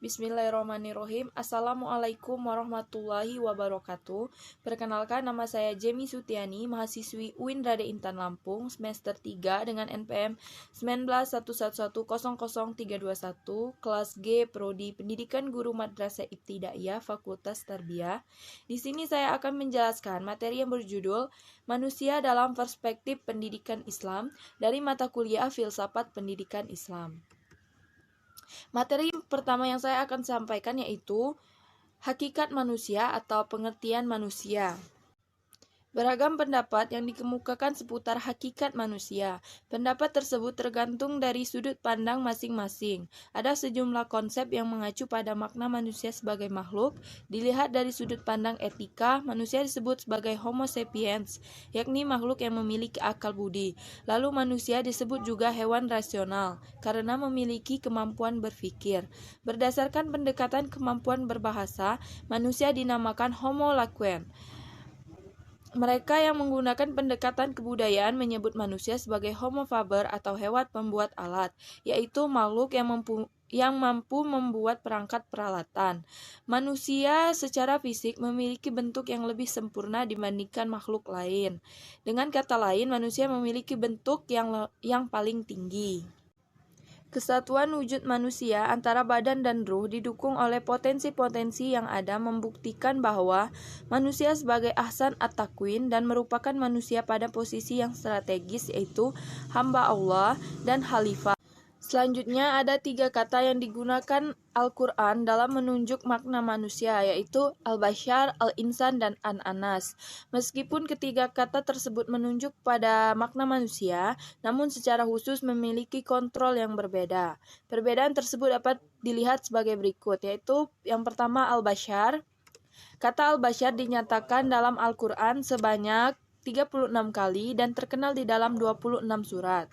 Bismillahirrahmanirrahim. Assalamualaikum warahmatullahi wabarakatuh. Perkenalkan, nama saya Jemi Sutiani, mahasiswi UIN Rade Intan Lampung, semester 3 dengan NPM 1911100321, kelas G, Prodi Pendidikan Guru Madrasah Ibtidaiyah, Fakultas Tarbiyah. Di sini saya akan menjelaskan materi yang berjudul Manusia dalam Perspektif Pendidikan Islam dari mata kuliah Filsafat Pendidikan Islam. Materi pertama yang saya akan sampaikan yaitu hakikat manusia atau pengertian manusia. Beragam pendapat yang dikemukakan seputar hakikat manusia. Pendapat tersebut tergantung dari sudut pandang masing-masing. Ada sejumlah konsep yang mengacu pada makna manusia sebagai makhluk. Dilihat dari sudut pandang etika, manusia disebut sebagai Homo sapiens, yakni makhluk yang memiliki akal budi. Lalu manusia disebut juga hewan rasional, karena memiliki kemampuan berpikir. Berdasarkan pendekatan kemampuan berbahasa, manusia dinamakan Homo sapiens. Mereka yang menggunakan pendekatan kebudayaan menyebut manusia sebagai Homo faber atau hewan pembuat alat, yaitu makhluk yang mampu membuat perangkat peralatan. Manusia secara fisik memiliki bentuk yang lebih sempurna dibandingkan makhluk lain. Dengan kata lain, manusia memiliki bentuk yang paling tinggi. Kesatuan wujud manusia antara badan dan ruh didukung oleh potensi-potensi yang ada membuktikan bahwa manusia sebagai ahsan at-takwin dan merupakan manusia pada posisi yang strategis yaitu hamba Allah dan khalifah. Selanjutnya ada 3 kata yang digunakan Al-Quran dalam menunjuk makna manusia, yaitu Al-Bashar, Al-Insan, dan An-Anas. Meskipun ketiga kata tersebut menunjuk pada makna manusia, namun secara khusus memiliki kontrol yang berbeda. Perbedaan tersebut dapat dilihat sebagai berikut, yaitu yang pertama Al-Bashar. Kata Al-Bashar dinyatakan dalam Al-Quran sebanyak 36 kali dan terkenal di dalam 26 surat.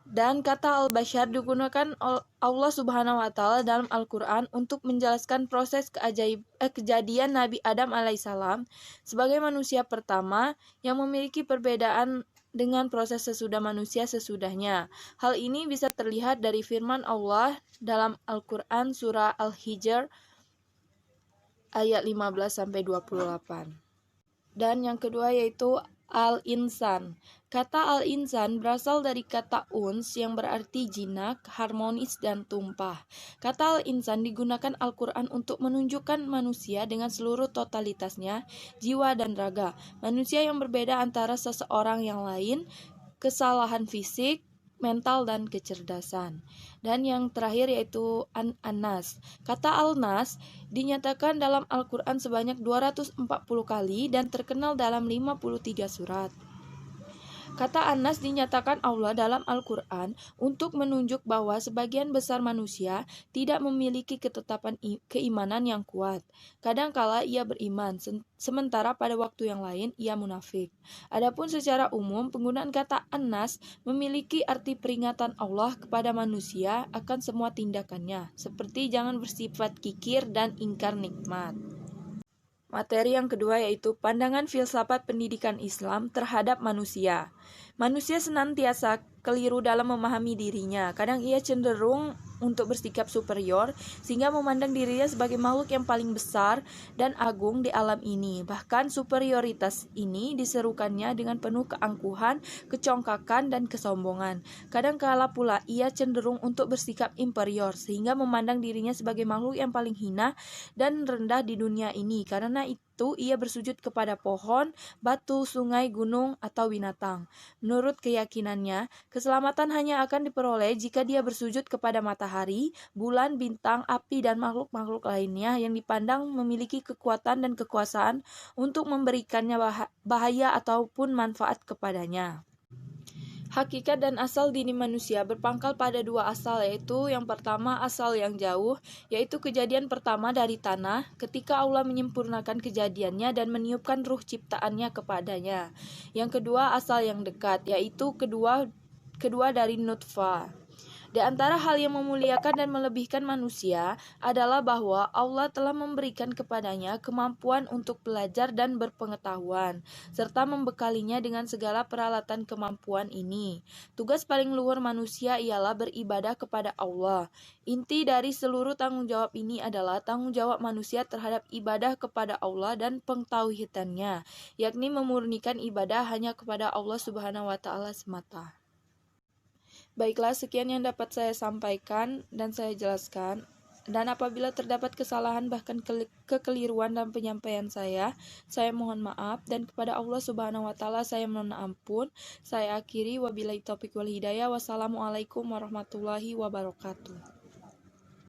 Dan kata Al-Bashar digunakan Allah Subhanahu wa Ta'ala dalam Al-Quran untuk menjelaskan proses kejadian Nabi Adam alaihissalam sebagai manusia pertama yang memiliki perbedaan dengan proses sesudah manusia sesudahnya. Hal ini bisa terlihat dari firman Allah dalam Al-Quran surah Al-Hijr ayat 15-28. Dan yang kedua yaitu Al-Insan. Kata Al-Insan berasal dari kata uns yang berarti jinak, harmonis, dan tumpah. Kata Al-Insan digunakan Al-Quran untuk menunjukkan manusia dengan seluruh totalitasnya, jiwa dan raga. Manusia yang berbeda antara seseorang yang lain, kesalahan fisik, mental, dan kecerdasan. Dan yang terakhir yaitu An-Nas. Kata Al-Nas dinyatakan dalam Al-Quran sebanyak 240 kali dan terkenal dalam 53 surat. Kata An-Nas dinyatakan Allah dalam Al-Quran untuk menunjuk bahwa sebagian besar manusia tidak memiliki ketetapan keimanan yang kuat. Kadangkala ia beriman, sementara pada waktu yang lain ia munafik. Adapun secara umum, penggunaan kata An-Nas memiliki arti peringatan Allah kepada manusia akan semua tindakannya, seperti jangan bersifat kikir dan ingkar nikmat. Materi yang kedua yaitu pandangan filsafat pendidikan Islam terhadap manusia. Manusia senantiasa keliru dalam memahami dirinya. Kadang ia cenderung untuk bersikap superior sehingga memandang dirinya sebagai makhluk yang paling besar dan agung di alam ini. Bahkan superioritas ini diserukannya dengan penuh keangkuhan, kecongkakan, dan kesombongan. Kadangkala pula ia cenderung untuk bersikap inferior sehingga memandang dirinya sebagai makhluk yang paling hina dan rendah di dunia ini. Karena itu ia bersujud kepada pohon, batu, sungai, gunung, atau binatang. Menurut keyakinannya, keselamatan hanya akan diperoleh jika dia bersujud kepada matahari, bulan, bintang, api, dan makhluk-makhluk lainnya yang dipandang memiliki kekuatan dan kekuasaan untuk memberikannya bahaya ataupun manfaat kepadanya. Hakikat dan asal diri manusia berpangkal pada 2 asal, yaitu yang pertama asal yang jauh, yaitu kejadian pertama dari tanah ketika Allah menyempurnakan kejadiannya dan meniupkan ruh ciptaannya kepadanya. Yang kedua asal yang dekat, yaitu kedua dari nutfah. Di antara hal yang memuliakan dan melebihkan manusia adalah bahwa Allah telah memberikan kepadanya kemampuan untuk belajar dan berpengetahuan, serta membekalinya dengan segala peralatan kemampuan ini. Tugas paling luhur manusia ialah beribadah kepada Allah. Inti dari seluruh tanggung jawab ini adalah tanggung jawab manusia terhadap ibadah kepada Allah dan pentauhidannya, yakni memurnikan ibadah hanya kepada Allah Subhanahu wa taala semata. Baiklah, sekian yang dapat saya sampaikan dan saya jelaskan. Dan apabila terdapat kesalahan bahkan kekeliruan dalam penyampaian saya mohon maaf, dan kepada Allah Subhanahu wa taala saya mohon ampun. Saya akhiri, wabillahi taufik wal hidayah. Wassalamualaikum warahmatullahi wabarakatuh.